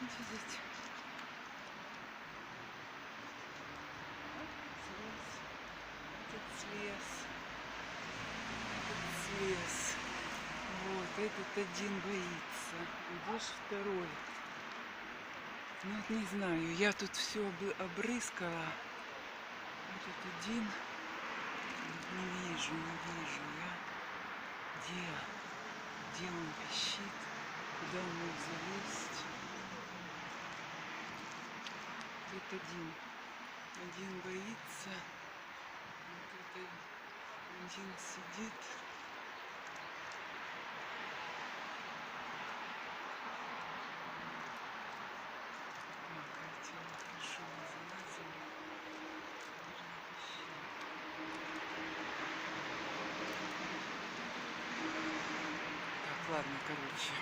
Видите? Слез. Этот слез. Этот слез. Вот, этот один боится. Где ж второй? Ну вот не знаю, я тут все обрыскала. Этот один не вижу, не вижу я. Где? Где он пищит? Куда он мог залезть? Тут один. Один боится. Вот это один сидит. Хотела хорошо залазила. Так, ладно, короче.